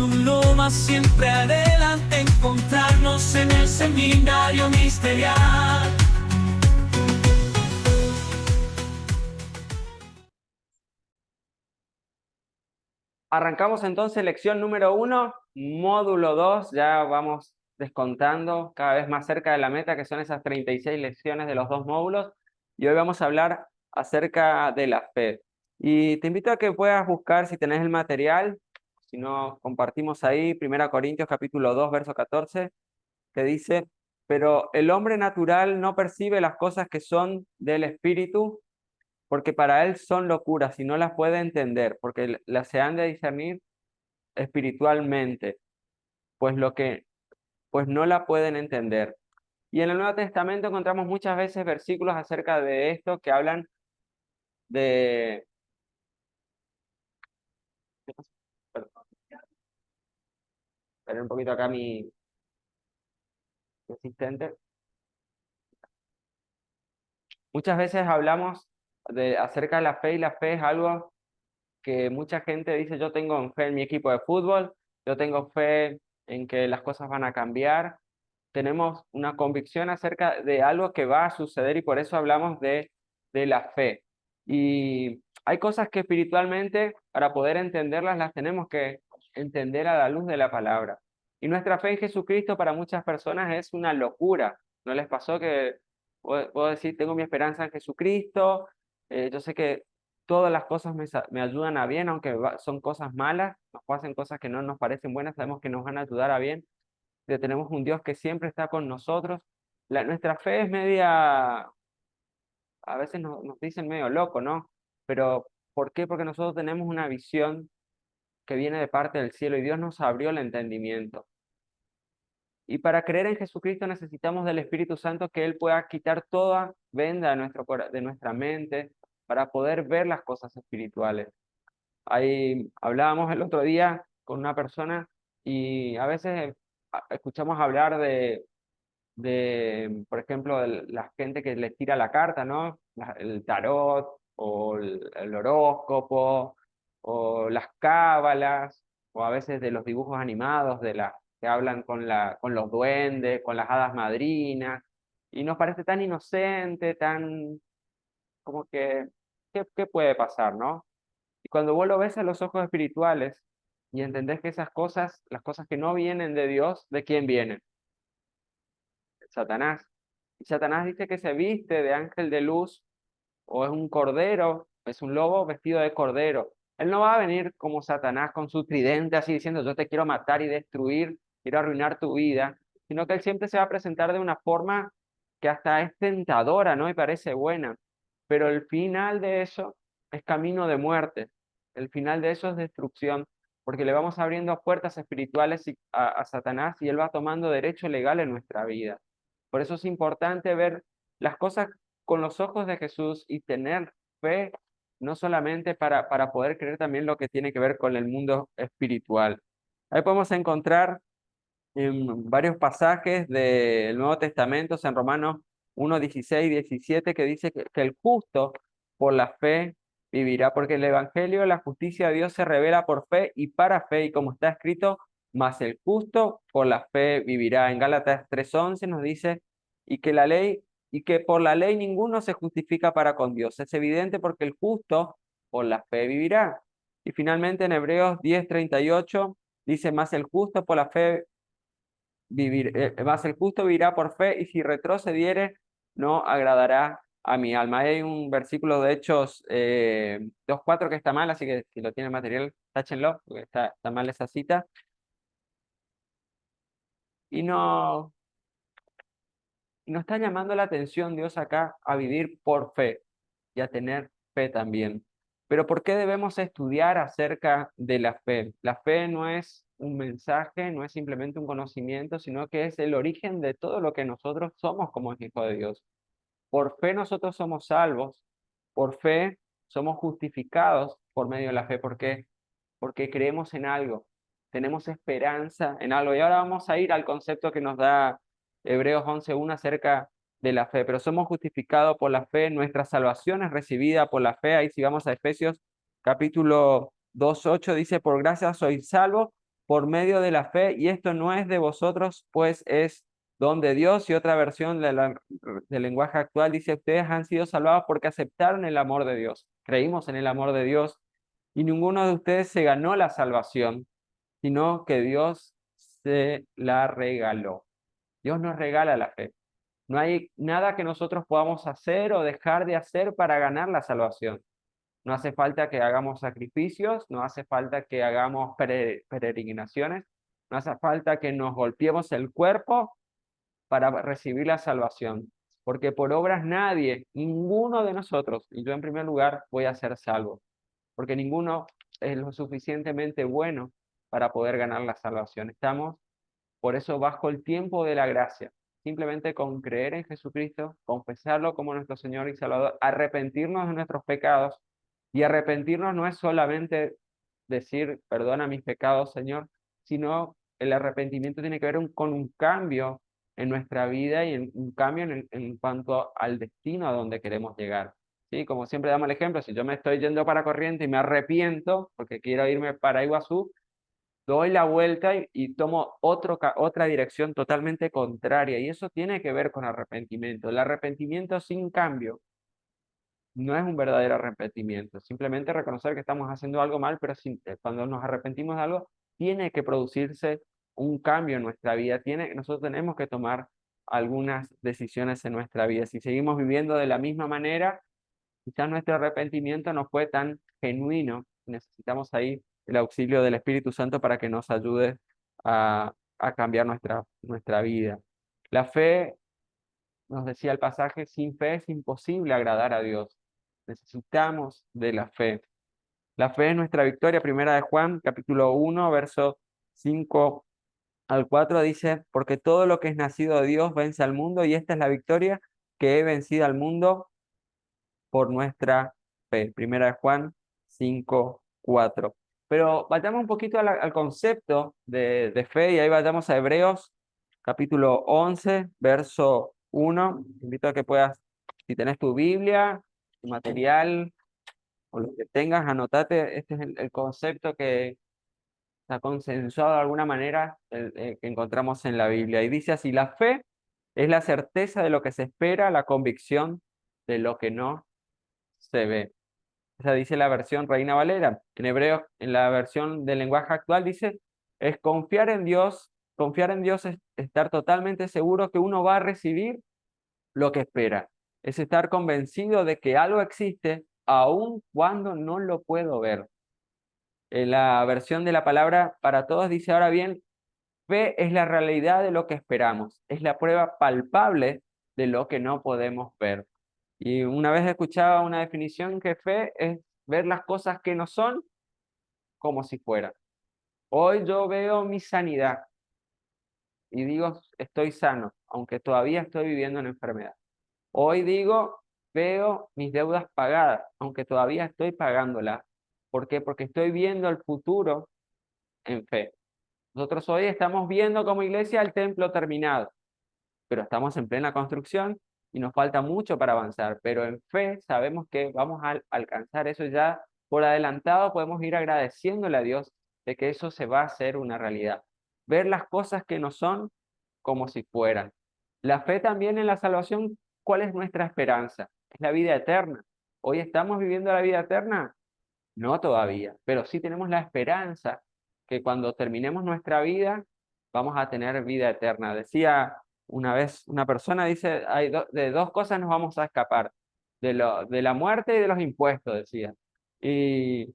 un loma siempre adelante, encontrarnos en el seminario ministerial. Arrancamos entonces lección número 1, módulo 2, ya vamos descontando cada vez más cerca de la meta, que son esas 36 lecciones de los 2 módulos, y hoy vamos a hablar acerca de la fe. Y te invito a que puedas buscar, si tenés el material, si no, compartimos ahí, 1 Corintios capítulo 2, verso 14, que dice: pero el hombre natural no percibe las cosas que son del Espíritu, porque para él son locuras y no las puede entender, porque las se han de discernir espiritualmente, pues pues no la pueden entender. Y en el Nuevo Testamento encontramos muchas veces versículos acerca de esto que hablan de... Perdón, esperé un poquito acá mi asistente. Muchas veces hablamos acerca de la fe, y la fe es algo que mucha gente dice: yo tengo fe en mi equipo de fútbol, yo tengo fe en que las cosas van a cambiar. Tenemos una convicción acerca de algo que va a suceder, y por eso hablamos de la fe. Y hay cosas que espiritualmente, para poder entenderlas, las tenemos que entender a la luz de la palabra. Y nuestra fe en Jesucristo para muchas personas es una locura. ¿No les pasó que puedo decir: tengo mi esperanza en Jesucristo, yo sé que todas las cosas me ayudan a bien, aunque son cosas malas, nos pasen cosas que no nos parecen buenas, sabemos que nos van a ayudar a bien, que tenemos un Dios que siempre está con nosotros? Nuestra fe es media, a veces nos dicen medio loco, ¿no? Pero ¿por qué? Porque nosotros tenemos una visión que viene de parte del cielo, y Dios nos abrió el entendimiento. Y para creer en Jesucristo necesitamos del Espíritu Santo, que Él pueda quitar toda venda de nuestra mente, para poder ver las cosas espirituales. Ahí hablábamos el otro día con una persona, y a veces escuchamos hablar por ejemplo, la gente que le tira la carta, ¿no? El tarot, o el horóscopo, o las cábalas, o a veces de los dibujos animados que hablan con los duendes, con las hadas madrinas, y nos parece tan inocente, tan como que, ¿qué puede pasar, no? Y cuando vos lo ves a los ojos espirituales y entendés que esas cosas, las cosas que no vienen de Dios, ¿de quién vienen? Satanás. Y Satanás dice que se viste de ángel de luz, o es un cordero, es un lobo vestido de cordero. Él no va a venir como Satanás con su tridente así diciendo: yo te quiero matar y destruir, quiero arruinar tu vida, sino que él siempre se va a presentar de una forma que hasta es tentadora, ¿no? Y parece buena. Pero el final de eso es camino de muerte. El final de eso es destrucción, porque le vamos abriendo puertas espirituales a Satanás, y él va tomando derecho legal en nuestra vida. Por eso es importante ver las cosas con los ojos de Jesús y tener fe, no solamente para poder creer también lo que tiene que ver con el mundo espiritual. Ahí podemos encontrar en varios pasajes del Nuevo Testamento, en Romanos 1, 16, 17, que dice que el justo por la fe vivirá, porque el Evangelio, la justicia de Dios se revela por fe y para fe, y como está escrito: mas el justo por la fe vivirá. En Gálatas 3:11 nos dice: y que por la ley ninguno se justifica para con Dios. Es evidente, porque el justo por la fe vivirá. Y finalmente en Hebreos 10:38 dice: mas el justo por la fe más el justo vivirá por fe, y si retrocediere, no agradará a mi alma. Hay un versículo de Hechos 2:4 que está mal, así que si lo tiene material, táchenlo, porque está mal esa cita. Y nos está llamando la atención Dios acá a vivir por fe y a tener fe también. Pero ¿por qué debemos estudiar acerca de la fe? La fe no es un mensaje, no es simplemente un conocimiento, sino que es el origen de todo lo que nosotros somos como hijos de Dios. Por fe nosotros somos salvos, por fe somos justificados por medio de la fe. ¿Por qué? Porque creemos en algo, tenemos esperanza en algo. Y ahora vamos a ir al concepto que nos da Hebreos 11:1 acerca de la fe. Pero somos justificados por la fe, nuestra salvación es recibida por la fe. Ahí si vamos a Efesios capítulo 2:8 dice: por gracia sois salvos por medio de la fe, y esto no es de vosotros, pues es don de Dios. Y otra versión del lenguaje actual dice, ustedes han sido salvados porque aceptaron el amor de Dios. Creímos en el amor de Dios y ninguno de ustedes se ganó la salvación, sino que Dios se la regaló. Dios nos regala la fe. No hay nada que nosotros podamos hacer o dejar de hacer para ganar la salvación. No hace falta que hagamos sacrificios, no hace falta que hagamos peregrinaciones, no hace falta que nos golpeemos el cuerpo para recibir la salvación. Porque por obras nadie, ninguno de nosotros, y yo en primer lugar, voy a ser salvo. Porque ninguno es lo suficientemente bueno para poder ganar la salvación. Estamos por eso bajo el tiempo de la gracia. Simplemente con creer en Jesucristo, confesarlo como nuestro Señor y Salvador, arrepentirnos de nuestros pecados. Y arrepentirnos no es solamente decir, perdona mis pecados, Señor, sino el arrepentimiento tiene que ver con un cambio en nuestra vida y un cambio en cuanto al destino a donde queremos llegar. ¿Sí? Como siempre damos el ejemplo, si yo me estoy yendo para Corrientes y me arrepiento porque quiero irme para Iguazú, doy la vuelta y tomo otra dirección totalmente contraria. Y eso tiene que ver con arrepentimiento. El arrepentimiento sin cambio no es un verdadero arrepentimiento. Simplemente reconocer que estamos haciendo algo mal, pero cuando nos arrepentimos de algo, tiene que producirse un cambio en nuestra vida. Nosotros tenemos que tomar algunas decisiones en nuestra vida. Si seguimos viviendo de la misma manera, quizás nuestro arrepentimiento no fue tan genuino. Necesitamos ahí el auxilio del Espíritu Santo para que nos ayude a cambiar nuestra vida. La fe, nos decía el pasaje, sin fe es imposible agradar a Dios. Necesitamos de la fe. La fe es nuestra victoria. Primera de Juan, capítulo 1, verso 5 al 4 dice, porque todo lo que es nacido de Dios vence al mundo, y esta es la victoria, que he vencido al mundo por nuestra fe. Primera de Juan 5, 4. Pero vayamos un poquito al concepto de fe, y ahí vayamos a Hebreos capítulo 11, verso 1. Te invito a que puedas, si tenés tu Biblia, tu material o lo que tengas, anotate. Este es el concepto que está consensuado de alguna manera, que encontramos en la Biblia. Y dice así, la fe es la certeza de lo que se espera, la convicción de lo que no se ve. Esa dice la versión Reina Valera. En hebreo, en la versión del lenguaje actual, dice, es confiar en Dios es estar totalmente seguro que uno va a recibir lo que espera. Es estar convencido de que algo existe aun cuando no lo puedo ver. En la versión de la palabra para todos dice, ahora bien, fe es la realidad de lo que esperamos, es la prueba palpable de lo que no podemos ver. Y una vez escuchaba una definición que fe es ver las cosas que no son como si fueran. Hoy yo veo mi sanidad y digo, estoy sano, aunque todavía estoy viviendo una enfermedad. Hoy digo, veo mis deudas pagadas, aunque todavía estoy pagándolas. ¿Por qué? Porque estoy viendo el futuro en fe. Nosotros hoy estamos viendo como iglesia el templo terminado, pero estamos en plena construcción y nos falta mucho para avanzar, pero en fe sabemos que vamos a alcanzar eso ya por adelantado. Podemos ir agradeciéndole a Dios de que eso se va a hacer una realidad. Ver las cosas que no son como si fueran. La fe también en la salvación, ¿cuál es nuestra esperanza? Es la vida eterna. ¿Hoy estamos viviendo la vida eterna? No todavía, pero sí tenemos la esperanza que cuando terminemos nuestra vida vamos a tener vida eterna. Decía una vez una persona, dice, de dos cosas nos vamos a escapar, de la muerte y de los impuestos, decía. Y,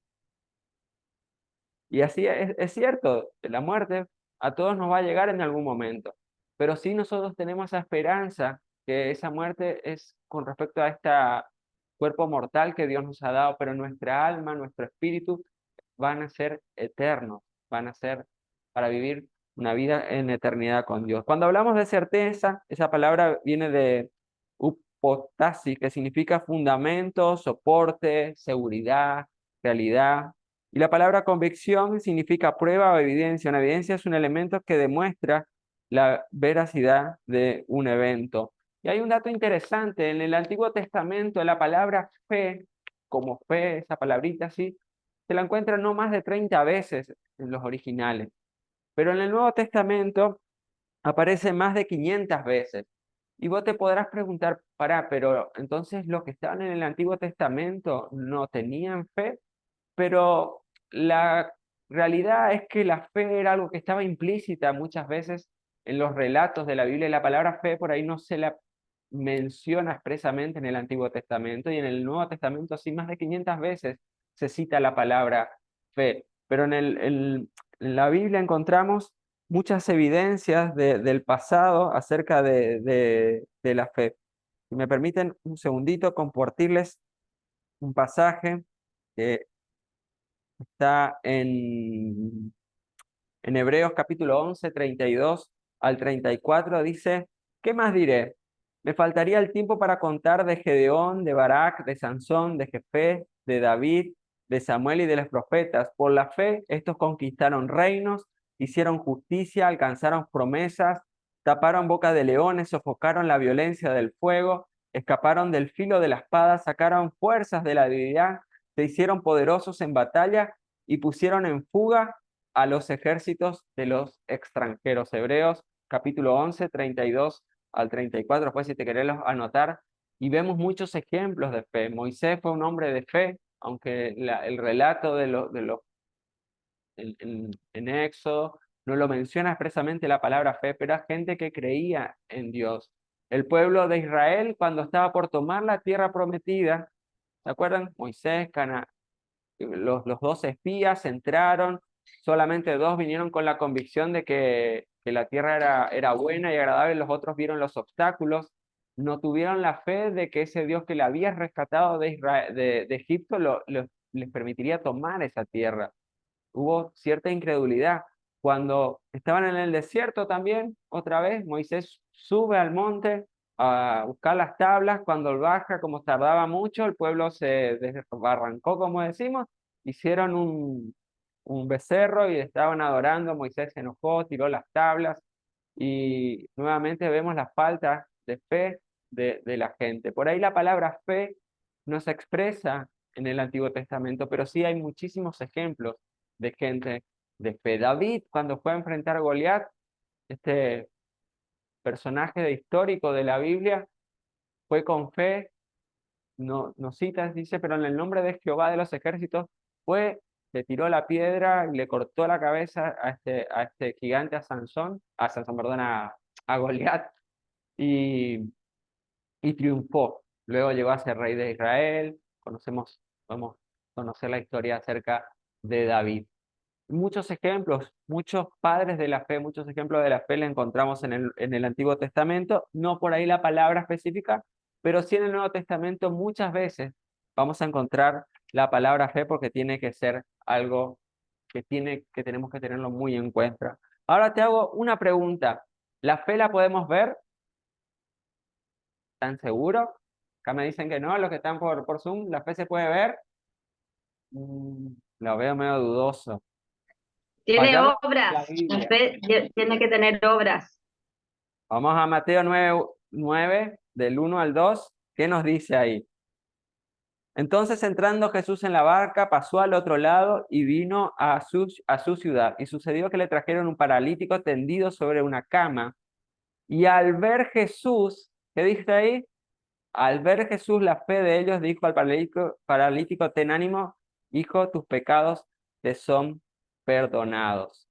y así es cierto, la muerte a todos nos va a llegar en algún momento, pero sí nosotros tenemos esa esperanza que esa muerte es con respecto a este cuerpo mortal que Dios nos ha dado, pero nuestra alma, nuestro espíritu van a ser eternos, van a ser para vivir una vida en eternidad con Dios. Cuando hablamos de certeza, esa palabra viene de upotasi, que significa fundamento, soporte, seguridad, realidad. Y la palabra convicción significa prueba o evidencia. Una evidencia es un elemento que demuestra la veracidad de un evento. Y hay un dato interesante, en el Antiguo Testamento la palabra fe, como fe, esa palabrita así, se la encuentra no más de 30 veces en los originales. pero en el Nuevo Testamento aparece más de 500 veces. Y vos te podrás preguntar, pero entonces los que estaban en el Antiguo Testamento no tenían fe, pero la realidad es que la fe era algo que estaba implícita muchas veces en los relatos de la Biblia, y la palabra fe por ahí no se la menciona expresamente en el Antiguo Testamento, y en el Nuevo Testamento sí más de 500 veces se cita la palabra fe, pero en la Biblia encontramos muchas evidencias del pasado acerca de la fe. Si me permiten un segundito compartirles un pasaje que está en Hebreos capítulo 11, 32 al 34, dice: ¿qué más diré? Me faltaría el tiempo para contar de Gedeón, de Barak, de Sansón, de Jefté, de David, de Samuel y de los profetas. Por la fe, estos conquistaron reinos, hicieron justicia, alcanzaron promesas, taparon boca de leones, sofocaron la violencia del fuego, escaparon del filo de la espada, sacaron fuerzas de la debilidad, se hicieron poderosos en batalla y pusieron en fuga a los ejércitos de los extranjeros. Hebreos capítulo 11, 32 al 34, después si te querés anotar, y vemos muchos ejemplos de fe. Moisés fue un hombre de fe, aunque el relato en Éxodo no lo menciona expresamente la palabra fe, pero era gente que creía en Dios. El pueblo de Israel, cuando estaba por tomar la tierra prometida, ¿se acuerdan? Moisés, los dos espías entraron, solamente dos vinieron con la convicción de que la tierra era buena y agradable, los otros vieron los obstáculos, no tuvieron la fe de que ese Dios que le había rescatado de Egipto les permitiría tomar esa tierra. Hubo cierta incredulidad. Cuando estaban en el desierto también, otra vez, Moisés sube al monte a buscar las tablas. Cuando baja, como tardaba mucho, el pueblo se desbarrancó, como decimos, hicieron un becerro y estaban adorando. Moisés se enojó, tiró las tablas, y nuevamente vemos la falta de fe de la gente. Por ahí la palabra fe no se expresa en el Antiguo Testamento, pero sí hay muchísimos ejemplos de gente de fe. David, cuando fue a enfrentar a Goliat, este personaje histórico de la Biblia, fue con fe. No citas, dice: pero en el nombre de Jehová de los ejércitos fue, le tiró la piedra y le cortó la cabeza a este gigante, perdón, a Goliat, y, y triunfó. Luego llegó a ser rey de Israel. Podemos conocer la historia acerca de David. Muchos ejemplos, muchos padres de la fe, muchos ejemplos de la fe le encontramos en el Antiguo Testamento, no por ahí la palabra específica, pero sí en el Nuevo Testamento muchas veces vamos a encontrar la palabra fe, porque tiene que ser algo que tenemos que tenerlo muy en cuenta. Ahora te hago una pregunta. ¿La fe la podemos ver? ¿Están seguros? Acá me dicen que no, los que están por Zoom. ¿La fe se puede ver? Lo veo medio dudoso. Tiene Vayamos a la obras, la Biblia. fe tiene que tener obras. Vamos a Mateo 9, del 1 al 2. ¿Qué nos dice ahí? Entonces, entrando Jesús en la barca, pasó al otro lado y vino a su ciudad. Y sucedió que le trajeron un paralítico tendido sobre una cama. Y al ver Jesús, ¿qué dice ahí? Al ver Jesús la fe de ellos, dijo al paralítico: ten ánimo, hijo, tus pecados te son perdonados.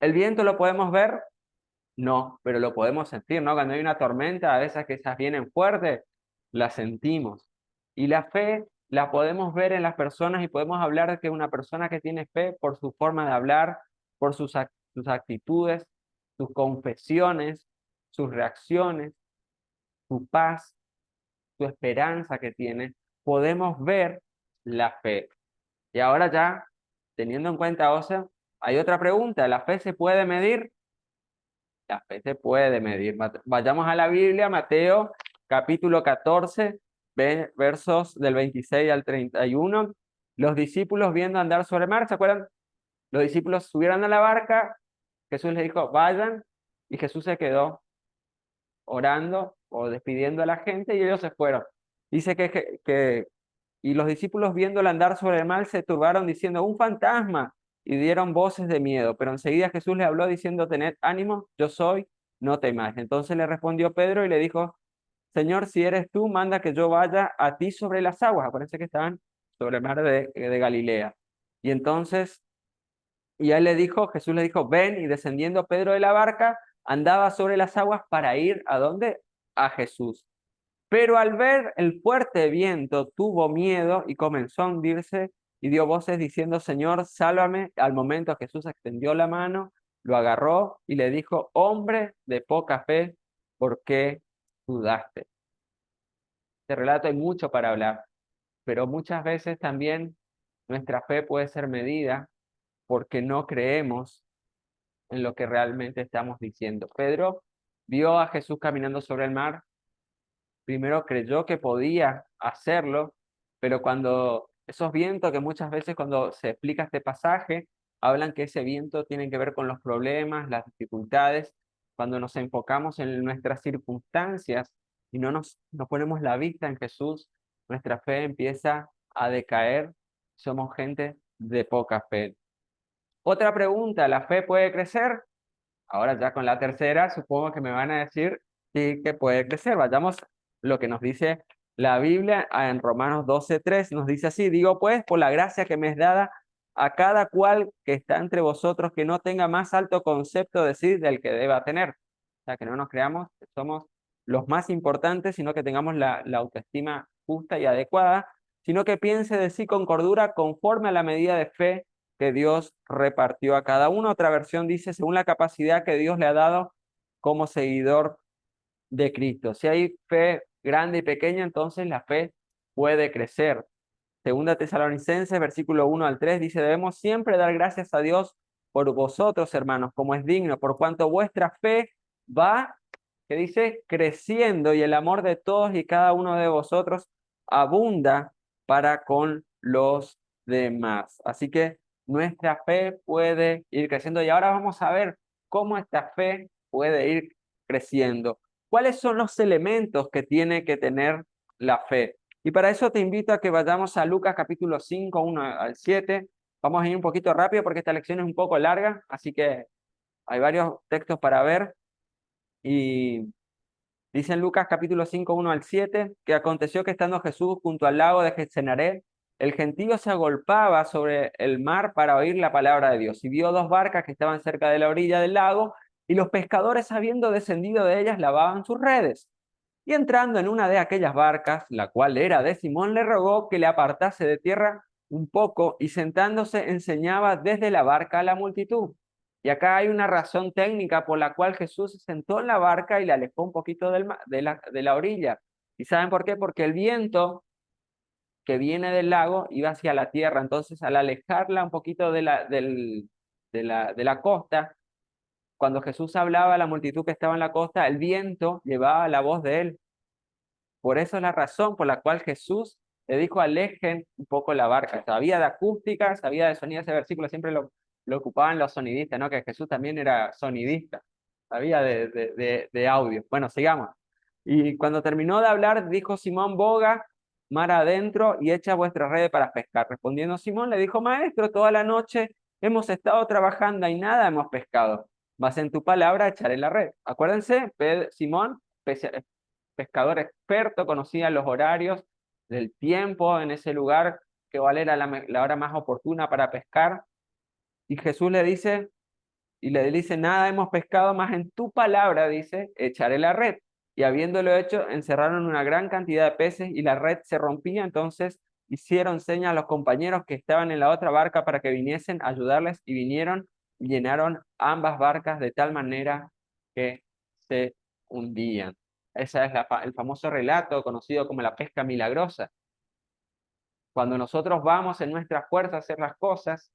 ¿El viento lo podemos ver? No, pero lo podemos sentir, ¿no? Cuando hay una tormenta, a veces que esas vienen fuertes, las sentimos. Y la fe la podemos ver en las personas, y podemos hablar de que una persona que tiene fe, por su forma de hablar, por sus actitudes, sus confesiones, sus reacciones, su paz, su esperanza que tiene, podemos ver la fe. Y ahora ya, teniendo en cuenta, hay otra pregunta: ¿la fe se puede medir? La fe se puede medir. Vayamos a la Biblia, Mateo capítulo 14, versos del 26 al 31. Los discípulos viendo andar sobre el mar, ¿se acuerdan? Los discípulos subieron a la barca, Jesús les dijo: vayan, y Jesús se quedó orando o despidiendo a la gente, y ellos se fueron. Dice y los discípulos viéndolo andar sobre el mar se turbaron diciendo: un fantasma, y dieron voces de miedo, pero enseguida Jesús le habló diciendo, tened ánimo, yo soy, no temáis. Entonces le respondió Pedro y le dijo, Señor, si eres tú, manda que yo vaya a ti sobre las aguas. Acuérdense que estaban sobre el mar de Galilea. Y entonces, y él le dijo, Jesús le dijo, ven, y descendiendo Pedro de la barca, andaba sobre las aguas para ir ¿a dónde? A Jesús. Pero al ver el fuerte viento, tuvo miedo y comenzó a hundirse y dio voces diciendo, Señor, sálvame. Al momento Jesús extendió la mano, lo agarró y le dijo, hombre de poca fe, ¿por qué dudaste? Este relato hay mucho para hablar, pero muchas veces también nuestra fe puede ser medida porque no creemos en lo que realmente estamos diciendo. Pedro vio a Jesús caminando sobre el mar. Primero creyó que podía hacerlo, pero cuando esos vientos que muchas veces cuando se explica este pasaje, hablan que ese viento tiene que ver con los problemas, las dificultades, cuando nos enfocamos en nuestras circunstancias y no ponemos la vista en Jesús, nuestra fe empieza a decaer, somos gente de poca fe. Otra pregunta, ¿la fe puede crecer? Ahora ya con la tercera, supongo que me van a decir sí que puede crecer. Vayamos lo que nos dice la Biblia en Romanos 12:3. Nos dice así, digo pues, por la gracia que me es dada a cada cual que está entre vosotros, que no tenga más alto concepto de sí del que deba tener. O sea, que no nos creamos que somos los más importantes, sino que tengamos la autoestima justa y adecuada, sino que piense de sí con cordura conforme a la medida de fe que Dios repartió a cada uno. Otra versión dice, según la capacidad que Dios le ha dado como seguidor de Cristo. Si hay fe grande y pequeña, entonces la fe puede crecer. Segunda Tesalonicenses, versículo 1 al 3, dice, debemos siempre dar gracias a Dios por vosotros, hermanos, como es digno, por cuanto vuestra fe va, que dice, creciendo y el amor de todos y cada uno de vosotros abunda para con los demás. Así que nuestra fe puede ir creciendo y ahora vamos a ver cómo esta fe puede ir creciendo. ¿Cuáles son los elementos que tiene que tener la fe? Y para eso te invito a que vayamos a Lucas capítulo 5, 1 al 7. Vamos a ir un poquito rápido porque esta lección es un poco larga, así que hay varios textos para ver. Y dice en Lucas capítulo 5, 1 al 7, que aconteció que estando Jesús junto al lago de Getsemaní, el gentío se agolpaba sobre el mar para oír la palabra de Dios. Y vio dos barcas que estaban cerca de la orilla del lago, y los pescadores, habiendo descendido de ellas, lavaban sus redes. Y entrando en una de aquellas barcas, la cual era de Simón, le rogó que le apartase de tierra un poco, y sentándose enseñaba desde la barca a la multitud. Y acá hay una razón técnica por la cual Jesús se sentó en la barca y la alejó un poquito de la orilla. ¿Y saben por qué? Porque el viento que viene del lago iba hacia la tierra. Entonces, al alejarla un poquito de la costa, cuando Jesús hablaba a la multitud que estaba en la costa, el viento llevaba la voz de él. Por eso es la razón por la cual Jesús le dijo, alejen un poco la barca. Sabía de acústica, sabía de sonido. Ese versículo siempre lo ocupaban los sonidistas, ¿no? Que Jesús también era sonidista, sabía de audio. Bueno, sigamos. Y cuando terminó de hablar, dijo Simón, boga mar adentro y echa vuestra red para pescar. Respondiendo Simón, le dijo, maestro, toda la noche hemos estado trabajando y nada hemos pescado, mas en tu palabra echaré la red. Acuérdense, Simón, pescador experto, conocía los horarios del tiempo en ese lugar, que cuál era la hora más oportuna para pescar. Y Jesús le dice, nada hemos pescado, más en tu palabra, dice, echaré la red. Y habiéndolo hecho, encerraron una gran cantidad de peces y la red se rompía. Entonces hicieron señas a los compañeros que estaban en la otra barca para que viniesen a ayudarles, y vinieron y llenaron ambas barcas de tal manera que se hundían. Ese es el famoso relato conocido como la pesca milagrosa. Cuando nosotros vamos en nuestra fuerza a hacer las cosas,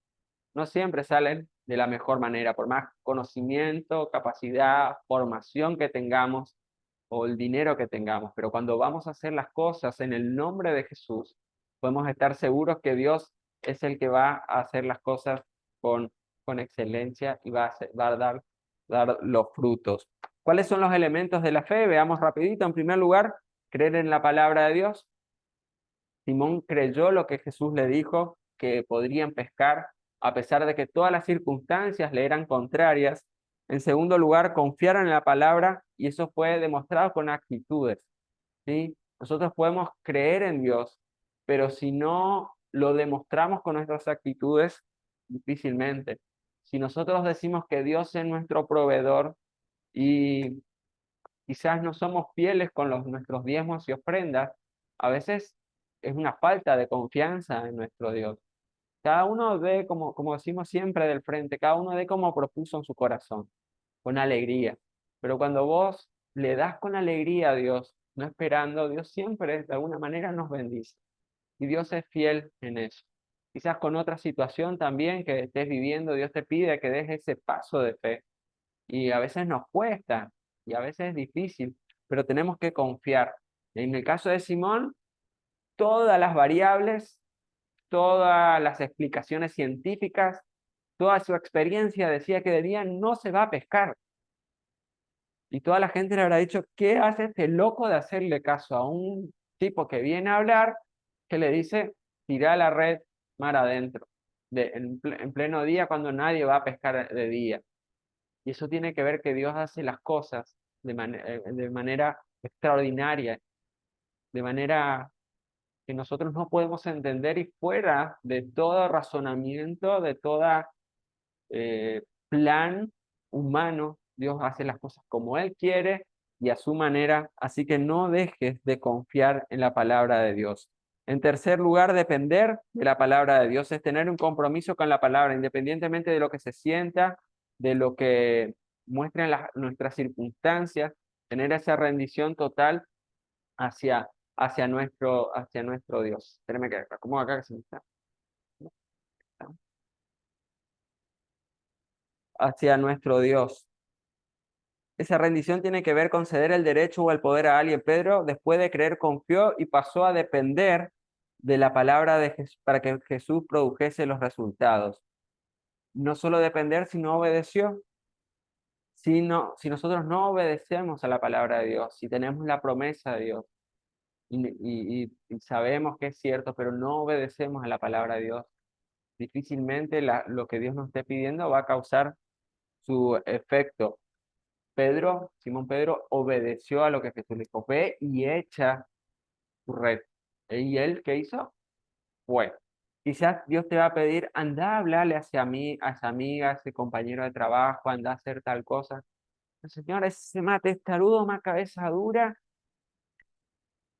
no siempre salen de la mejor manera, por más conocimiento, capacidad, formación que tengamos o el dinero que tengamos. Pero cuando vamos a hacer las cosas en el nombre de Jesús, podemos estar seguros que Dios es el que va a hacer las cosas con excelencia y va a dar los frutos. ¿Cuáles son los elementos de la fe? Veamos rapidito. En primer lugar, creer en la palabra de Dios. Simón creyó lo que Jesús le dijo, que podrían pescar, a pesar de que todas las circunstancias le eran contrarias. En segundo lugar, confiaron en la palabra y eso fue demostrado con actitudes, ¿sí? Nosotros podemos creer en Dios, pero si no lo demostramos con nuestras actitudes, difícilmente. Si nosotros decimos que Dios es nuestro proveedor y quizás no somos fieles con nuestros diezmos y ofrendas, a veces es una falta de confianza en nuestro Dios. Cada uno ve, como decimos siempre del frente, cada uno ve como propuso en su corazón, con alegría. Pero cuando vos le das con alegría a Dios, no esperando, Dios siempre de alguna manera nos bendice. Y Dios es fiel en eso. Quizás con otra situación también que estés viviendo, Dios te pide que des ese paso de fe. Y a veces nos cuesta, y a veces es difícil, pero tenemos que confiar. En el caso de Simón, todas las variables, todas las explicaciones científicas, toda su experiencia decía que de día no se va a pescar. Y toda la gente le habrá dicho, ¿qué hace este loco de hacerle caso a un tipo que viene a hablar, que le dice, tira la red mar adentro, en pleno día cuando nadie va a pescar de día? Y eso tiene que ver que Dios hace las cosas de manera extraordinaria, de manera que nosotros no podemos entender y fuera de todo razonamiento, de todo plan humano. Dios hace las cosas como Él quiere y a su manera, así que no dejes de confiar en la palabra de Dios. En tercer lugar, depender de la palabra de Dios es tener un compromiso con la palabra, independientemente de lo que se sienta, de lo que muestren nuestras circunstancias, tener esa rendición total hacia, hacia nuestro Dios. Espérame que acomodo acá que se me está. Hacia nuestro Dios. Esa rendición tiene que ver con ceder el derecho o el poder a alguien. Pedro, después de creer, confió y pasó a depender de la palabra de Jesús para que Jesús produjese los resultados. No solo depender, sino obedeció. Si nosotros no obedecemos a la palabra de Dios, si tenemos la promesa de Dios y sabemos que es cierto, pero no obedecemos a la palabra de Dios, difícilmente lo que Dios nos esté pidiendo va a causar su efecto. Simón Pedro, obedeció a lo que Jesús le dijo, ve y echa tu red. ¿Y él qué hizo? Fue. Quizás Dios te va a pedir, anda a hablarle hacia mí, a esa amiga, a ese compañero de trabajo, anda a hacer tal cosa. El Señor, ese más testarudo, más cabeza dura.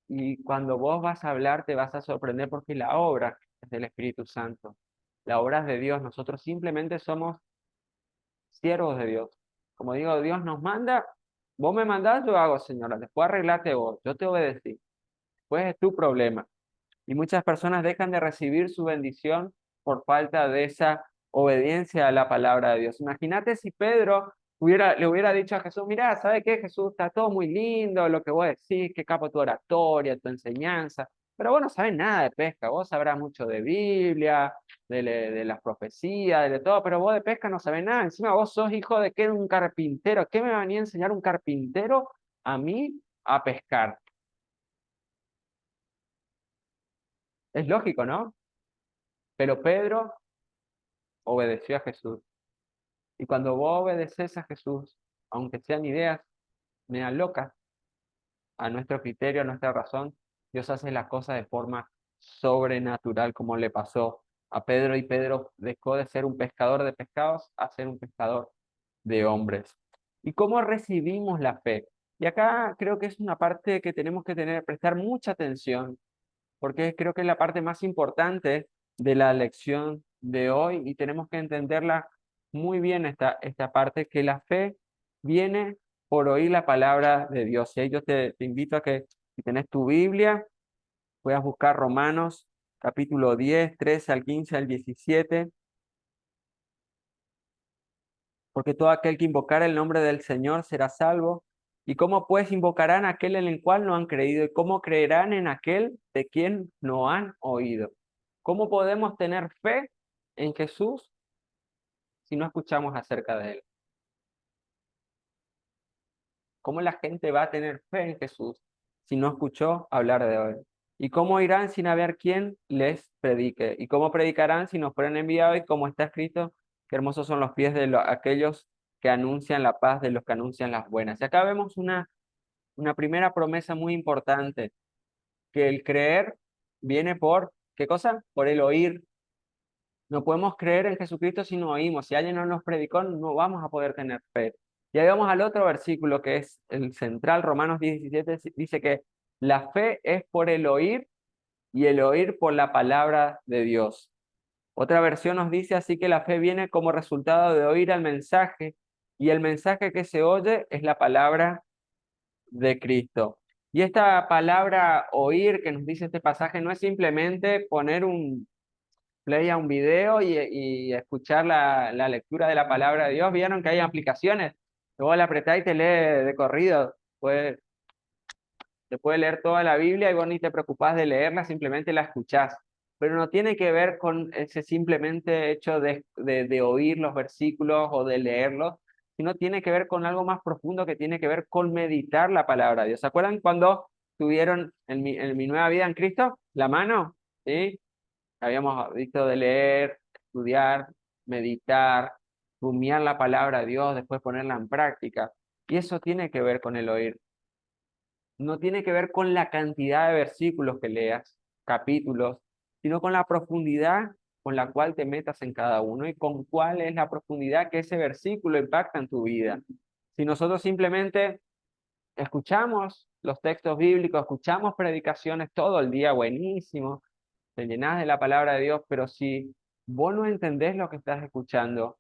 Y cuando vos vas a hablar, te vas a sorprender porque la obra es del Espíritu Santo. La obra es de Dios. Nosotros simplemente somos siervos de Dios. Como digo, Dios nos manda, vos me mandás, yo hago, Señora, después arreglate vos, yo te obedecí, pues es tu problema. Y muchas personas dejan de recibir su bendición por falta de esa obediencia a la palabra de Dios. Imagínate si Pedro le hubiera dicho a Jesús, mira, ¿sabe qué, Jesús? Está todo muy lindo lo que vos decís, qué capo tu oratoria, tu enseñanza, pero vos no sabés nada de pesca, vos sabrás mucho de Biblia, de las profecías, de todo, pero vos de pesca no sabés nada. Encima vos sos hijo de qué, un carpintero. ¿Qué me venía a enseñar un carpintero a mí a pescar? Es lógico, ¿no? Pero Pedro obedeció a Jesús. Y cuando vos obedeces a Jesús, aunque sean ideas medio locas, a nuestro criterio, a nuestra razón, Dios hace las cosas de forma sobrenatural, como le pasó a Pedro, y Pedro dejó de ser un pescador de pescados a ser un pescador de hombres. ¿Y cómo recibimos la fe? Y acá creo que es una parte que tenemos que prestar mucha atención, porque creo que es la parte más importante de la lección de hoy y tenemos que entenderla muy bien esta parte, que la fe viene por oír la palabra de Dios. Y yo te invito a que si tenés tu Biblia, puedas buscar Romanos capítulo 10, 13 al 15 al 17, porque todo aquel que invocara el nombre del Señor será salvo. ¿Y cómo pues invocarán a aquel en el cual no han creído? ¿Y cómo creerán en aquel de quien no han oído? ¿Cómo podemos tener fe en Jesús si no escuchamos acerca de él? ¿Cómo la gente va a tener fe en Jesús si no escuchó hablar de él? ¿Y cómo irán sin haber quien les predique? ¿Y cómo predicarán si no fueran enviados? Y como está escrito, qué hermosos son los pies de aquellos que anuncian la paz, de los que anuncian las buenas. Y acá vemos una primera promesa muy importante, que el creer viene por, ¿qué cosa? Por el oír. No podemos creer en Jesucristo si no oímos. Si alguien no nos predicó, no vamos a poder tener fe. Y ahí vamos al otro versículo que es el central, Romanos 17, dice que la fe es por el oír y el oír por la palabra de Dios. Otra versión nos dice así que la fe viene como resultado de oír el mensaje y el mensaje que se oye es la palabra de Cristo. Y esta palabra oír que nos dice este pasaje no es simplemente poner un play a un video y escuchar la lectura de la palabra de Dios. Vieron que hay aplicaciones, que vos la apretás y te lee de corrido. Te puede leer toda la Biblia y vos ni te preocupás de leerla, simplemente la escuchás. Pero no tiene que ver con ese simplemente hecho de oír los versículos o de leerlos, sino tiene que ver con algo más profundo que tiene que ver con meditar la palabra de Dios. ¿Se acuerdan cuando tuvieron en mi nueva vida en Cristo la mano? ¿Sí? Habíamos visto de leer, estudiar, meditar, rumiar la palabra de Dios, después ponerla en práctica. Y eso tiene que ver con el oír. No tiene que ver con la cantidad de versículos que leas, capítulos, sino con la profundidad con la cual te metas en cada uno y con cuál es la profundidad que ese versículo impacta en tu vida. Si nosotros simplemente escuchamos los textos bíblicos, escuchamos predicaciones todo el día, buenísimo, te llenas de la palabra de Dios, pero si vos no entendés lo que estás escuchando,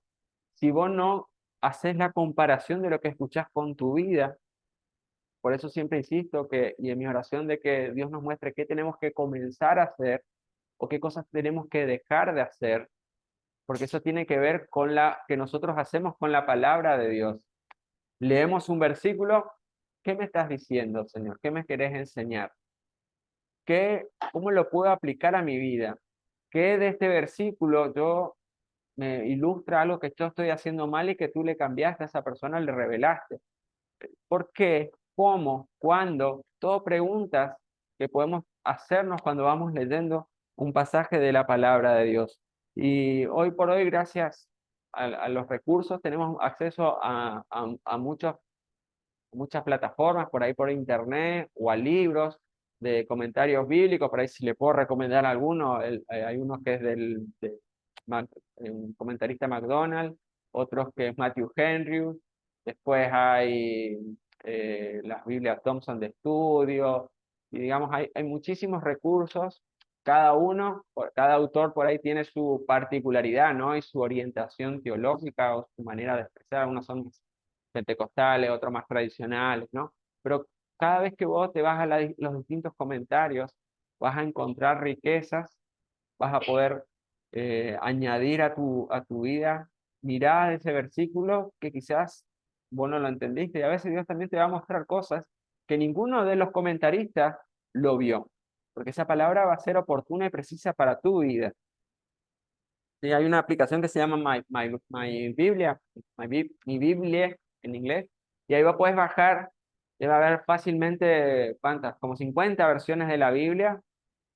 si vos no haces la comparación de lo que escuchás con tu vida, por eso siempre insisto y en mi oración de que Dios nos muestre qué tenemos que comenzar a hacer o qué cosas tenemos que dejar de hacer, porque eso tiene que ver con la que nosotros hacemos con la palabra de Dios. Leemos un versículo, ¿qué me estás diciendo, Señor? ¿Qué me querés enseñar? ¿Cómo lo puedo aplicar a mi vida? ¿Qué de este versículo me ilustra algo que yo estoy haciendo mal y que tú le cambiaste a esa persona, le revelaste? ¿Por qué? ¿Cómo? ¿Cuándo? Todo preguntas que podemos hacernos cuando vamos leyendo un pasaje de la palabra de Dios. Y hoy por hoy, gracias a los recursos, tenemos acceso a muchas plataformas, por ahí por internet, o a libros de comentarios bíblicos. Por ahí si le puedo recomendar alguno, hay uno que es un comentarista McDonald, otros que es Matthew Henry, después hay las Biblias Thompson de estudio, y digamos, hay muchísimos recursos, cada autor por ahí tiene su particularidad, ¿no? Y su orientación teológica o su manera de expresar. Unos son pentecostales, otros más tradicionales, ¿no? Pero cada vez que vos te vas a los distintos comentarios, vas a encontrar riquezas, vas a poder añadir a tu vida miradas de ese versículo que quizás vos no lo entendiste. Y a veces Dios también te va a mostrar cosas que ninguno de los comentaristas lo vio, porque esa palabra va a ser oportuna y precisa para tu vida. Sí, hay una aplicación que se llama My Biblia, Mi Biblia en inglés, y ahí puedes bajar, te va a ver fácilmente, ¿cuántas? Como 50 versiones de la Biblia,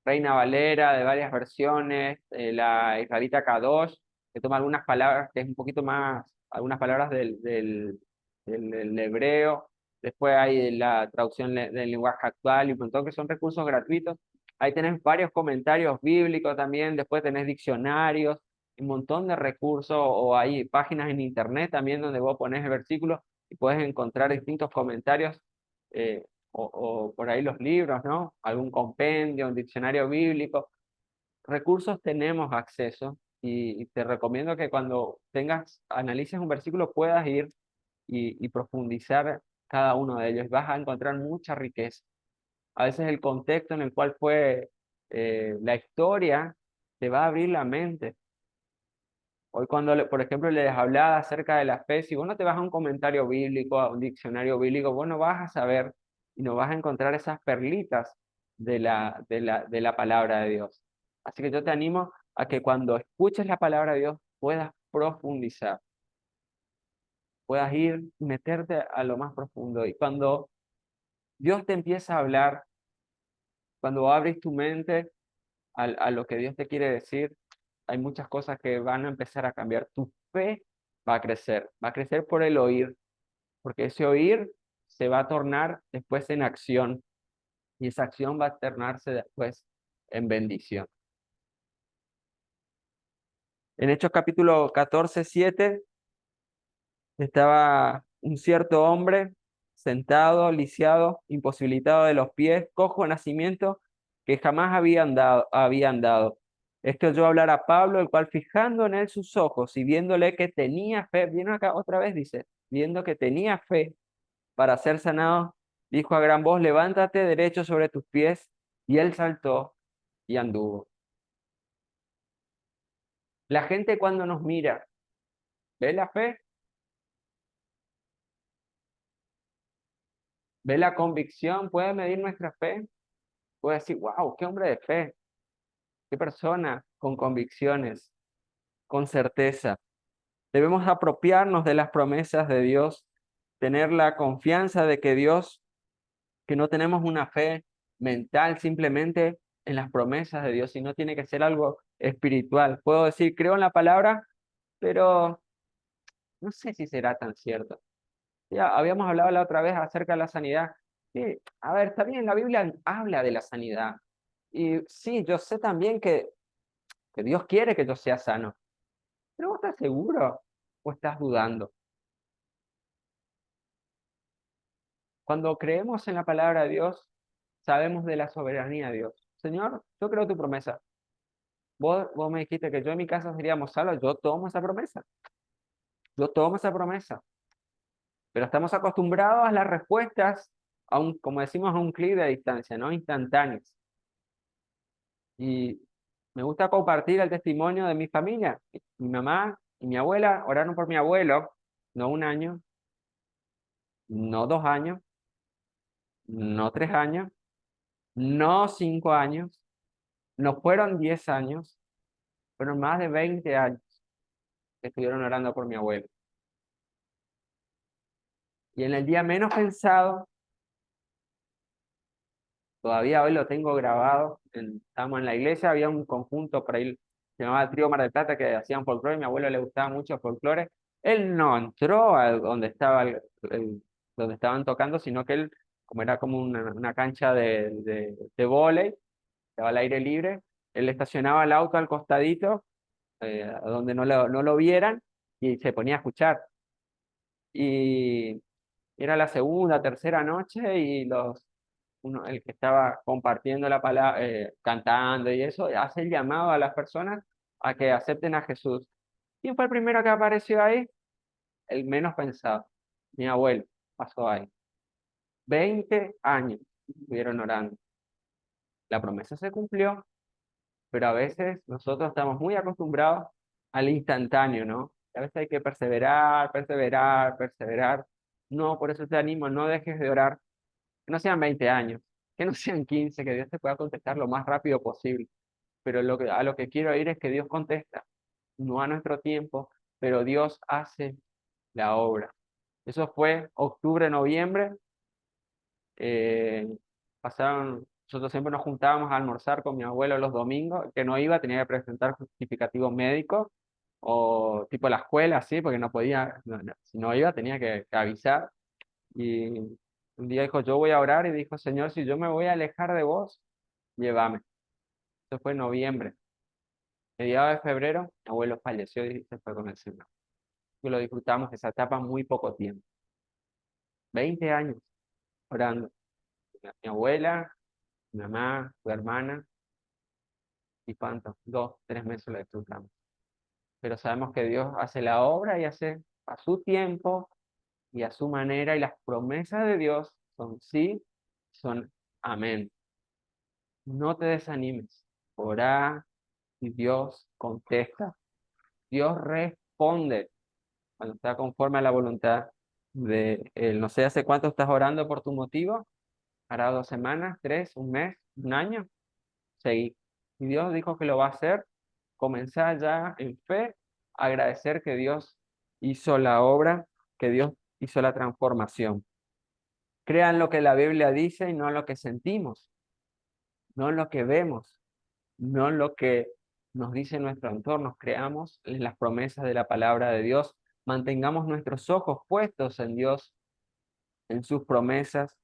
Reina Valera, de varias versiones, la Israelita Kadosh, que toma algunas palabras, que es un poquito más, algunas palabras del hebreo, después hay la traducción del lenguaje actual y un montón que son recursos gratuitos. Ahí tenés varios comentarios bíblicos también, después tenés diccionarios, un montón de recursos, o hay páginas en internet también donde vos pones el versículo y puedes encontrar distintos comentarios, o por ahí los libros, ¿no? Algún compendio, un diccionario bíblico. Recursos tenemos acceso y te recomiendo que cuando analices un versículo puedas ir y profundizar cada uno de ellos. Vas a encontrar mucha riqueza. A veces el contexto en el cual fue la historia te va a abrir la mente. Hoy cuando, por ejemplo, les hablaba acerca de la fe, si vos no te vas a un comentario bíblico, a un diccionario bíblico, vos no vas a saber y no vas a encontrar esas perlitas de la palabra de Dios. Así que yo te animo a que cuando escuches la palabra de Dios puedas profundizar, puedas ir y meterte a lo más profundo. Y cuando Dios te empieza a hablar, Cuando abres tu mente a lo que Dios te quiere decir, hay muchas cosas que van a empezar a cambiar. Tu fe va a crecer por el oír, porque ese oír se va a tornar después en acción y esa acción va a tornarse después en bendición. En Hechos capítulo 14:7 estaba un cierto hombre sentado, lisiado, imposibilitado de los pies, cojo de nacimiento, que jamás había andado. Esto oyó hablar a Pablo, el cual fijando en él sus ojos y viéndole que tenía fe, viene acá otra vez, dice, viendo que tenía fe para ser sanado, dijo a gran voz, levántate derecho sobre tus pies, y él saltó y anduvo. La gente cuando nos mira, ¿ve la fe? ¿Ve la convicción? ¿Puede medir nuestra fe? Puede decir, wow, qué hombre de fe, qué persona con convicciones, con certeza. Debemos apropiarnos de las promesas de Dios, tener la confianza de que Dios, que no tenemos una fe mental simplemente en las promesas de Dios, sino tiene que ser algo espiritual. Puedo decir, creo en la palabra, pero no sé si será tan cierto. Ya habíamos hablado la otra vez acerca de la sanidad. Sí, a ver, está bien, la Biblia habla de la sanidad. Y sí, yo sé también que Dios quiere que yo sea sano. Pero ¿vos estás seguro o estás dudando? Cuando creemos en la palabra de Dios, sabemos de la soberanía de Dios. Señor, yo creo tu promesa. Vos me dijiste que yo en mi casa seríamos salvos. Yo tomo esa promesa. Yo tomo esa promesa. Pero estamos acostumbrados a las respuestas, como decimos, a un clic de distancia, ¿no? Instantáneas. Y me gusta compartir el testimonio de mi familia. Mi mamá y mi abuela oraron por mi abuelo, no 1 año, no 2 años, no 3 años, no 5 años, no fueron 10 años, fueron más de 20 años que estuvieron orando por mi abuelo. Y en el día menos pensado, todavía hoy lo tengo grabado, estábamos en la iglesia, había un conjunto por ahí, se llamaba Trío Mar del Plata, que hacían folclore, y a mi abuelo le gustaba mucho el folclore. Él no entró a donde estaba donde estaban tocando, sino que él, como era como una cancha de vóley, estaba al aire libre, él estacionaba el auto al costadito, donde no lo vieran, y se ponía a escuchar. Y era la segunda, tercera noche, y el que estaba compartiendo la palabra, cantando y eso, hace el llamado a las personas a que acepten a Jesús. ¿Quién fue el primero que apareció ahí? El menos pensado. Mi abuelo pasó ahí. 20 años estuvieron orando. La promesa se cumplió, pero a veces nosotros estamos muy acostumbrados al instantáneo, ¿no? A veces hay que perseverar, perseverar, perseverar. No, por eso te animo, no dejes de orar. Que no sean 20 años, que no sean 15, que Dios te pueda contestar lo más rápido posible. Pero a lo que quiero ir es que Dios contesta, no a nuestro tiempo, pero Dios hace la obra. Eso fue octubre, noviembre. eh, nosotros siempre nos juntábamos a almorzar con mi abuelo los domingos, el que no iba tenía que presentar justificativo médico o tipo la escuela, sí, porque no podía, si no iba tenía que avisar. Y un día dijo, yo voy a orar y dijo, Señor, si yo me voy a alejar de vos, llévame. Eso fue en noviembre. Mediados de febrero, mi abuelo falleció y se fue con el Señor. Y lo disfrutamos esa etapa muy poco tiempo. 20 años orando. Mi abuela, mi mamá, su hermana, y cuántos, 2, 3 meses lo disfrutamos. Pero sabemos que Dios hace la obra y hace a su tiempo y a su manera, y las promesas de Dios son sí, son amén. No te desanimes. Orá y Dios contesta. Dios responde cuando está conforme a la voluntad de Él. No sé hace cuánto estás orando por tu motivo. ¿Hará 2 semanas, 3, un mes, un año? Seguí. Y Dios dijo que lo va a hacer. Comenzá ya en fe, agradecer que Dios hizo la obra, que Dios hizo la transformación. Crean lo que la Biblia dice y no lo que sentimos. no en lo que vemos, no en lo que nos dice nuestro entorno. Creamos en las promesas de la palabra de Dios. Mantengamos nuestros ojos puestos en Dios, en sus promesas.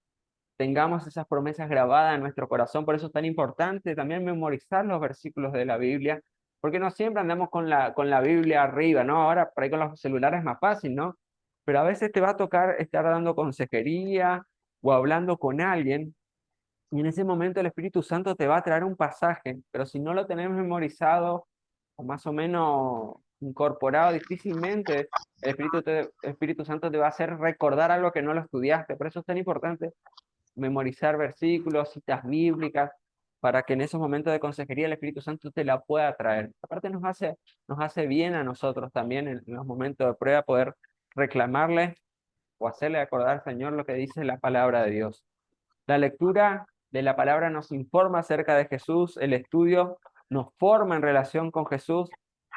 Tengamos esas promesas grabadas en nuestro corazón. Por eso es tan importante también memorizar los versículos de la Biblia, porque no siempre andamos con la Biblia arriba, ¿no? Ahora por ahí con los celulares es más fácil, ¿no? Pero a veces te va a tocar estar dando consejería o hablando con alguien, y en ese momento el Espíritu Santo te va a traer un pasaje, pero si no lo tenés memorizado o más o menos incorporado, difícilmente el Espíritu Santo te va a hacer recordar algo que no lo estudiaste. Por eso es tan importante memorizar versículos, citas bíblicas, para que en esos momentos de consejería el Espíritu Santo te la pueda traer. Aparte nos hace bien a nosotros también en los momentos de prueba poder reclamarle o hacerle acordar al Señor lo que dice la palabra de Dios. La lectura de la palabra nos informa acerca de Jesús, el estudio nos forma en relación con Jesús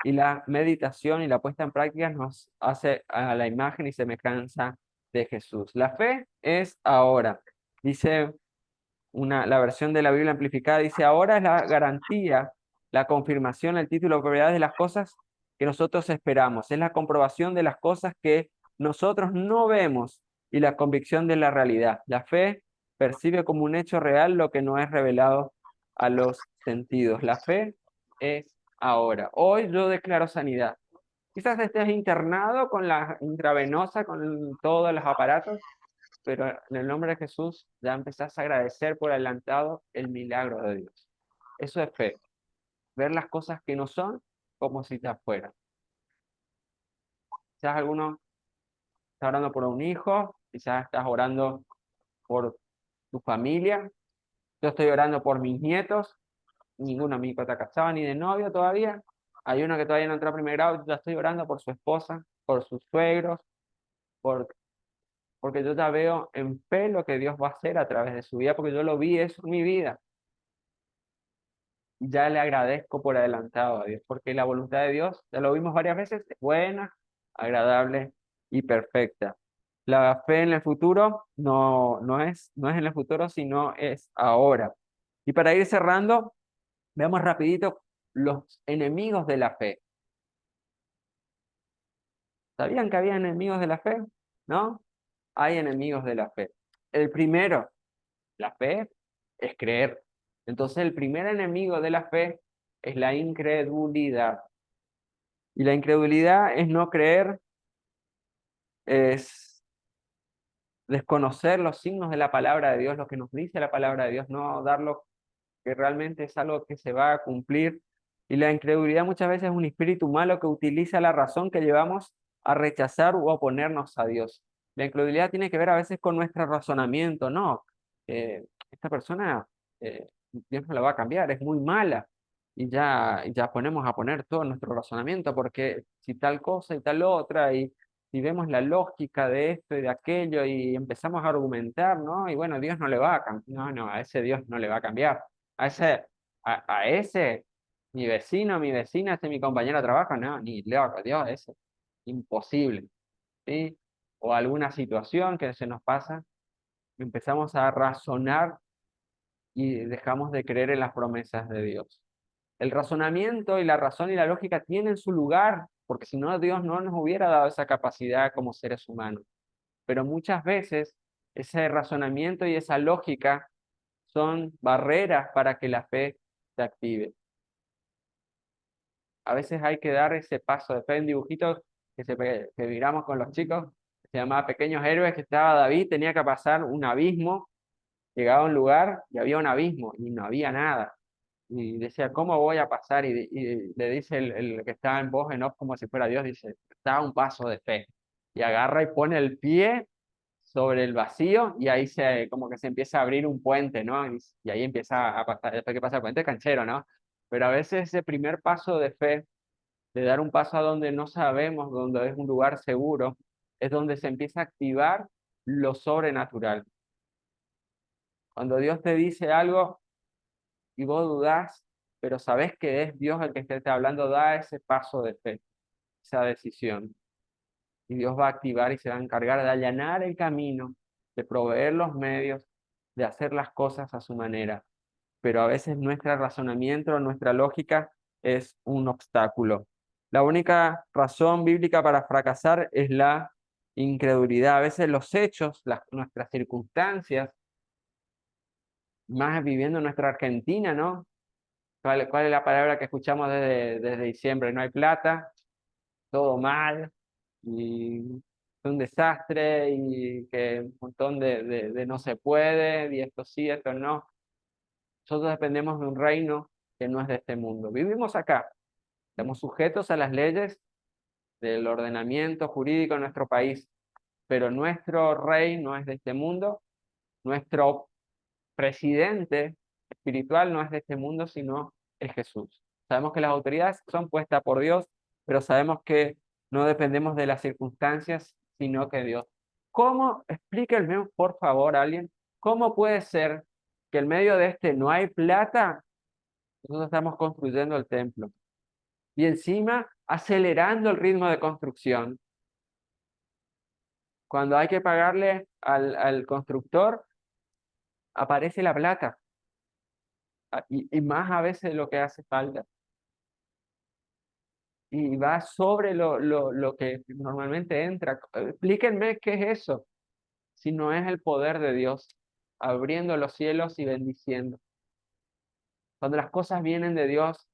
y la meditación y la puesta en práctica nos hace a la imagen y semejanza de Jesús. La fe es ahora. Dice la versión de la Biblia amplificada, dice, ahora es la garantía, la confirmación, el título de propiedad de las cosas que nosotros esperamos. Es la comprobación de las cosas que nosotros no vemos y la convicción de la realidad. La fe percibe como un hecho real lo que no es revelado a los sentidos. La fe es ahora. Hoy yo declaro sanidad. Quizás estés internado con la intravenosa, con todos los aparatos, pero en el nombre de Jesús ya empezás a agradecer por adelantado el milagro de Dios. Eso es fe. Ver las cosas que no son como si te fueran. Quizás alguno está orando por un hijo, quizás estás orando por tu familia. Yo estoy orando por mis nietos. Ninguno de mis hijos está casado ni de novio todavía. Hay uno que todavía no entró a primer grado. Yo ya estoy orando por su esposa, por sus suegros, por, porque yo ya veo en fe lo que Dios va a hacer a través de su vida, porque yo lo vi eso en mi vida. Ya le agradezco por adelantado a Dios, porque la voluntad de Dios, ya lo vimos varias veces, es buena, agradable y perfecta. La fe en el futuro no es en el futuro, sino es ahora. Y para ir cerrando, veamos rapidito los enemigos de la fe. ¿Sabían que había enemigos de la fe? ¿No? Hay enemigos de la fe. El primero, la fe es creer. Entonces el primer enemigo de la fe es la incredulidad. Y la incredulidad es no creer, es desconocer los signos de la palabra de Dios, lo que nos dice la palabra de Dios, no dar lo que realmente es algo que se va a cumplir. Y la incredulidad muchas veces es un espíritu malo que utiliza la razón que llevamos a rechazar o oponernos a Dios. La incredulidad tiene que ver a veces con nuestro razonamiento, no, esta persona, Dios no la va a cambiar, es muy mala. Y ya ponemos a poner todo nuestro razonamiento, porque si tal cosa y tal otra, y vemos la lógica de esto y de aquello, y empezamos a argumentar, ¿no? Y bueno, Dios no le va a cambiar, no, a ese Dios no le va a cambiar. A ese, mi vecino, mi vecina, ese mi compañero de trabajo, no, ni loco, Dios, ese, imposible, ¿sí? O alguna situación que se nos pasa, empezamos a razonar y dejamos de creer en las promesas de Dios. El razonamiento y la razón y la lógica tienen su lugar, porque si no, Dios no nos hubiera dado esa capacidad como seres humanos. Pero muchas veces ese razonamiento y esa lógica son barreras para que la fe se active. A veces hay que dar ese paso de fe en dibujitos que miramos con los chicos, se llamaba Pequeños Héroes, que estaba David, tenía que pasar un abismo, llegaba a un lugar y había un abismo y no había nada. Y decía, ¿cómo voy a pasar? Y le dice el que está en voz en off como si fuera Dios, dice, da un paso de fe. Y agarra y pone el pie sobre el vacío y ahí como que se empieza a abrir un puente, ¿no? Y ahí empieza a pasar, después que pasa el puente, canchero, ¿no? Pero a veces ese primer paso de fe, de dar un paso a donde no sabemos, donde es un lugar seguro, es donde se empieza a activar lo sobrenatural. Cuando Dios te dice algo y vos dudás, pero sabés que es Dios el que te está hablando, da ese paso de fe, esa decisión. Y Dios va a activar y se va a encargar de allanar el camino, de proveer los medios, de hacer las cosas a su manera. pero a veces nuestro razonamiento, nuestra lógica es un obstáculo. La única razón bíblica para fracasar es la incredulidad. A veces los hechos, nuestras circunstancias, más viviendo en nuestra Argentina, ¿no? ¿Cuál es la palabra que escuchamos desde diciembre? No hay plata, todo mal, y es un desastre, y que un montón de no se puede, y esto sí, esto no. Nosotros dependemos de un reino que no es de este mundo. Vivimos acá, estamos sujetos a las leyes del ordenamiento jurídico de nuestro país, pero nuestro rey no es de este mundo, nuestro presidente espiritual no es de este mundo, sino es Jesús. Sabemos que las autoridades son puestas por Dios, pero sabemos que no dependemos de las circunstancias, sino que Dios. ¿Cómo? Explíquenme, por favor, alguien, ¿cómo puede ser que en medio de este no hay plata? Nosotros estamos construyendo el templo y encima acelerando el ritmo de construcción. Cuando hay que pagarle al constructor, aparece la plata. Y más a veces lo que hace falta. Y va sobre lo que normalmente entra. Explíquenme qué es eso, si no es el poder de Dios, abriendo los cielos y bendiciendo. Cuando las cosas vienen de Dios,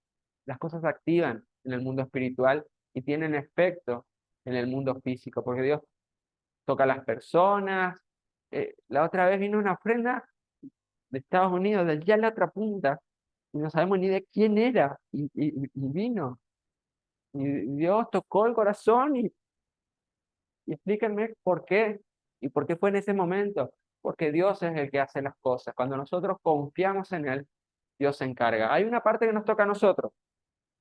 las cosas se activan en el mundo espiritual y tienen efecto en el mundo físico, porque Dios toca a las personas. La otra vez vino una ofrenda de Estados Unidos, de allá a la otra punta, y no sabemos ni de quién era, y vino. Y Dios tocó el corazón y explíquenme por qué. ¿Y por qué fue en ese momento? Porque Dios es el que hace las cosas. Cuando nosotros confiamos en Él, Dios se encarga. Hay una parte que nos toca a nosotros: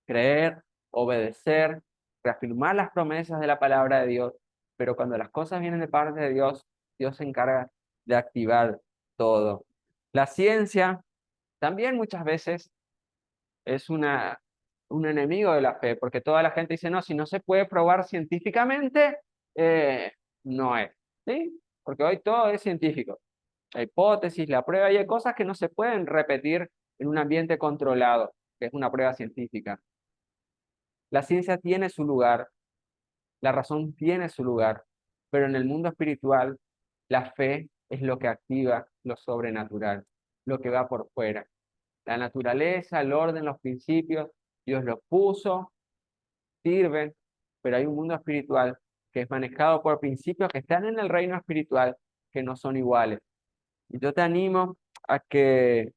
creer, obedecer, reafirmar las promesas de la palabra de Dios. Pero cuando las cosas vienen de parte de Dios, Dios se encarga de activar todo. La ciencia también muchas veces es un enemigo de la fe, porque toda la gente dice, no, si no se puede probar científicamente, no es, ¿sí? Porque hoy todo es científico. La hipótesis, la prueba, y hay cosas que no se pueden repetir en un ambiente controlado, que es una prueba científica. La ciencia tiene su lugar, la razón tiene su lugar, pero en el mundo espiritual, la fe es lo que activa lo sobrenatural, lo que va por fuera. La naturaleza, el orden, los principios, Dios los puso, sirven, pero hay un mundo espiritual que es manejado por principios que están en el reino espiritual, que no son iguales. Y yo te animo a que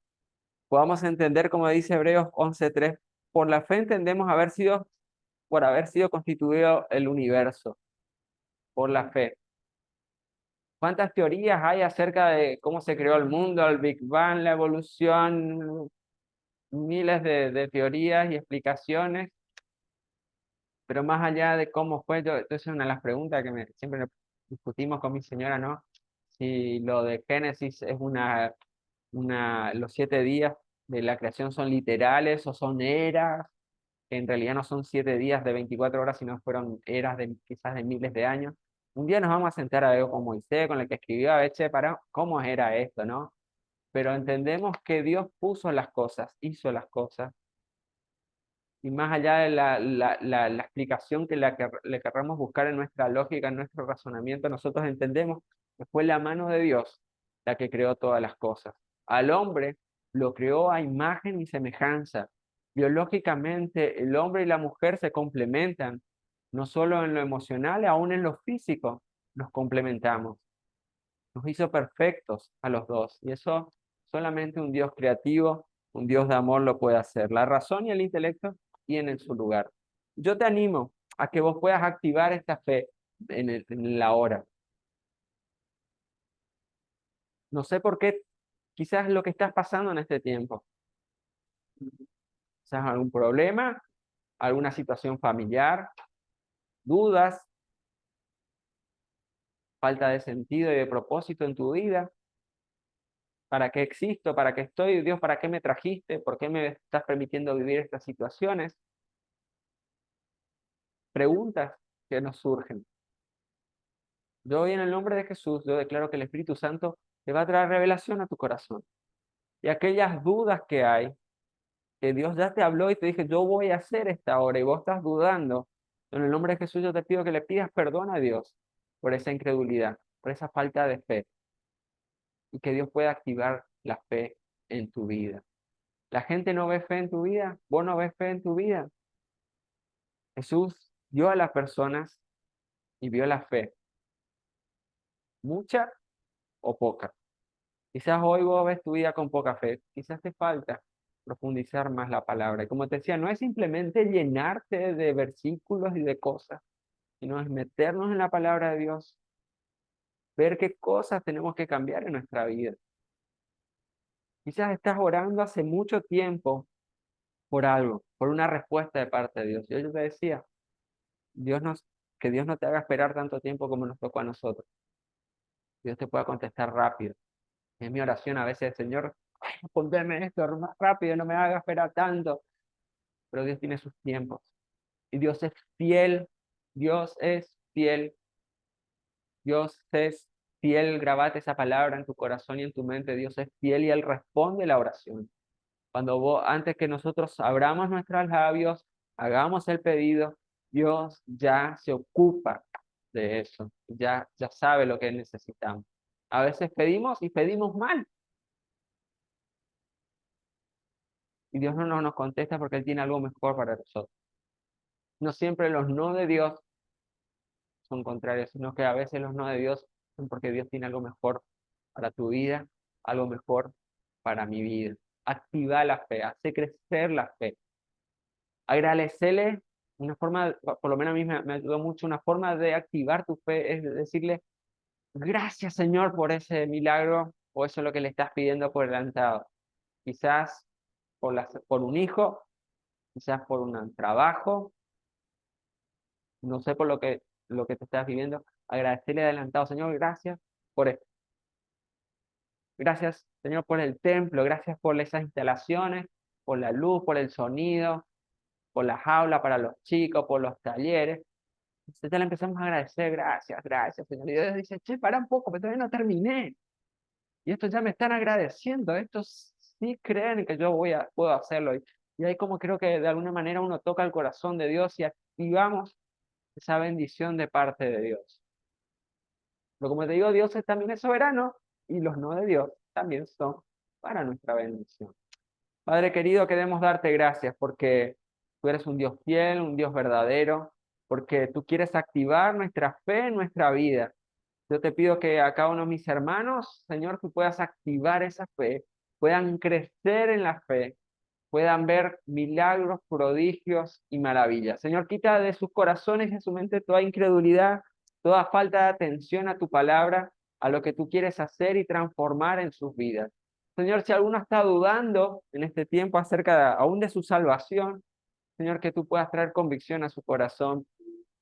podamos entender, como dice Hebreos 11:3, por la fe entendemos por haber sido constituido el universo, por la fe. ¿Cuántas teorías hay acerca de cómo se creó el mundo, el Big Bang, la evolución? Miles de teorías y explicaciones, pero más allá de cómo fue, esa es una de las preguntas que siempre discutimos con mi señora, ¿no? Si lo de Génesis es los 7 días de la creación son literales o son eras, que en realidad no son 7 días de 24 horas, sino fueron eras de quizás de miles de años. Un día nos vamos a sentar a ver con Moisés, con el que escribió, a ver, che, para, ¿cómo era esto, no? Pero entendemos que Dios puso las cosas, hizo las cosas, y más allá de la explicación que le querramos buscar en nuestra lógica, en nuestro razonamiento, nosotros entendemos que fue la mano de Dios la que creó todas las cosas. Al hombre lo creó a imagen y semejanza. Biológicamente, el hombre y la mujer se complementan, no solo en lo emocional, aún en lo físico nos complementamos. Nos hizo perfectos a los dos, y eso solamente un Dios creativo, un Dios de amor lo puede hacer. La razón y el intelecto tienen su lugar. Yo te animo a que vos puedas activar esta fe en la hora. No sé por qué, quizás lo que estás pasando en este tiempo. Quizás algún problema, alguna situación familiar, dudas, falta de sentido y de propósito en tu vida. ¿Para qué existo? ¿Para qué estoy? Dios, ¿para qué me trajiste? ¿Por qué me estás permitiendo vivir estas situaciones? Preguntas que nos surgen. Yo hoy en el nombre de Jesús, yo declaro que el Espíritu Santo te va a traer revelación a tu corazón. y aquellas dudas que hay, que Dios ya te habló y te dije, yo voy a hacer esta obra, y vos estás dudando. En el nombre de Jesús yo te pido que le pidas perdón a Dios por esa incredulidad, por esa falta de fe, y que Dios pueda activar la fe en tu vida. La gente no ve fe en tu vida, vos no ves fe en tu vida. Jesús dio a las personas y vio la fe, mucha o poca. Quizás hoy vos ves tu vida con poca fe, quizás te falta profundizar más la palabra. Y como te decía, no es simplemente llenarte de versículos y de cosas, sino es meternos en la palabra de Dios, ver qué cosas tenemos que cambiar en nuestra vida. Quizás estás orando hace mucho tiempo por algo, por una respuesta de parte de Dios. Yo te decía, que Dios no te haga esperar tanto tiempo como nos tocó a nosotros. Dios te pueda contestar rápido. Es mi oración a veces, Señor, respondeme esto más rápido, no me haga esperar tanto. Pero Dios tiene sus tiempos. Y Dios es fiel, Dios es fiel, Dios es fiel. Grabate esa palabra en tu corazón y en tu mente. Dios es fiel y Él responde la oración. Cuando vos, antes que nosotros abramos nuestros labios, hagamos el pedido, Dios ya se ocupa de eso, ya sabe lo que necesitamos. A veces pedimos y pedimos mal. Y Dios no nos contesta porque Él tiene algo mejor para nosotros. No siempre los no de Dios son contrarios, sino que a veces los no de Dios son porque Dios tiene algo mejor para tu vida, algo mejor para mi vida. Activa la fe, hace crecer la fe. Agradecerle, una forma, por lo menos a mí me ayudó mucho, una forma de activar tu fe es decirle, gracias Señor por ese milagro, o eso es lo que le estás pidiendo por adelantado. Quizás por un hijo, quizás por un trabajo, no sé por lo que te estás viviendo, agradecerle adelantado, Señor, gracias por esto. Gracias, Señor, por el templo, gracias por esas instalaciones, por la luz, por el sonido, por las aulas para los chicos, por los talleres. Entonces ya le empezamos a agradecer, gracias, Señor. Y Dios dice, che, para un poco, pero todavía no terminé. Y estos ya me están agradeciendo, estos sí creen que yo puedo hacerlo. Y ahí como creo que de alguna manera uno toca el corazón de Dios y activamos esa bendición de parte de Dios. Pero como te digo, Dios también es soberano y los no de Dios también son para nuestra bendición. Padre querido, queremos darte gracias porque tú eres un Dios fiel, un Dios verdadero, porque tú quieres activar nuestra fe en nuestra vida. Yo te pido que a cada uno de mis hermanos, Señor, tú puedas activar esa fe, puedan crecer en la fe, puedan ver milagros, prodigios y maravillas. Señor, quita de sus corazones y de su mente toda incredulidad, toda falta de atención a tu palabra, a lo que tú quieres hacer y transformar en sus vidas. Señor, si alguno está dudando en este tiempo acerca aún de su salvación, Señor, que tú puedas traer convicción a su corazón,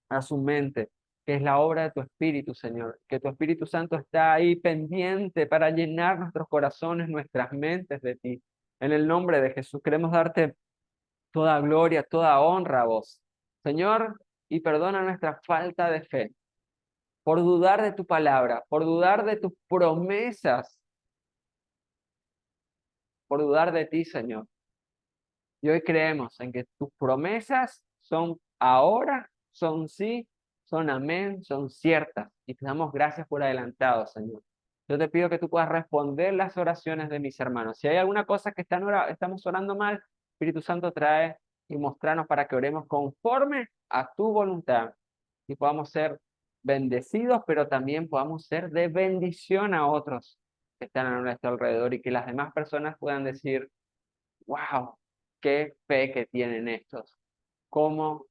a su mente, que es la obra de tu Espíritu, Señor, que tu Espíritu Santo está ahí pendiente para llenar nuestros corazones, nuestras mentes de ti. En el nombre de Jesús queremos darte toda gloria, toda honra a vos, Señor, y perdona nuestra falta de fe, por dudar de tu palabra, por dudar de tus promesas, por dudar de ti, Señor. Y hoy creemos en que tus promesas son ahora, son sí, son amén, son ciertas. Y te damos gracias por adelantado, Señor. Yo te pido que tú puedas responder las oraciones de mis hermanos. Si hay alguna cosa que estamos orando mal, Espíritu Santo trae y mostrarnos para que oremos conforme a tu voluntad y podamos ser bendecidos, pero también podamos ser de bendición a otros que están a nuestro alrededor y que las demás personas puedan decir, wow, qué fe que tienen estos, cómo,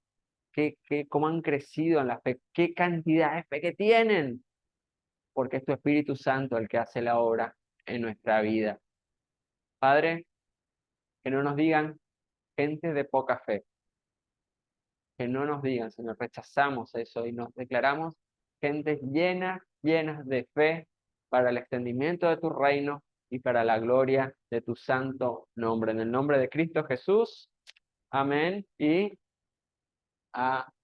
cómo han crecido en la fe, qué cantidad de fe que tienen, porque es tu Espíritu Santo el que hace la obra en nuestra vida. Padre, que no nos digan gente de poca fe, que no nos digan, Señor, rechazamos eso y nos declaramos gente llenas de fe para el extendimiento de tu reino y para la gloria de tu santo nombre. En el nombre de Cristo Jesús. Amén y amén.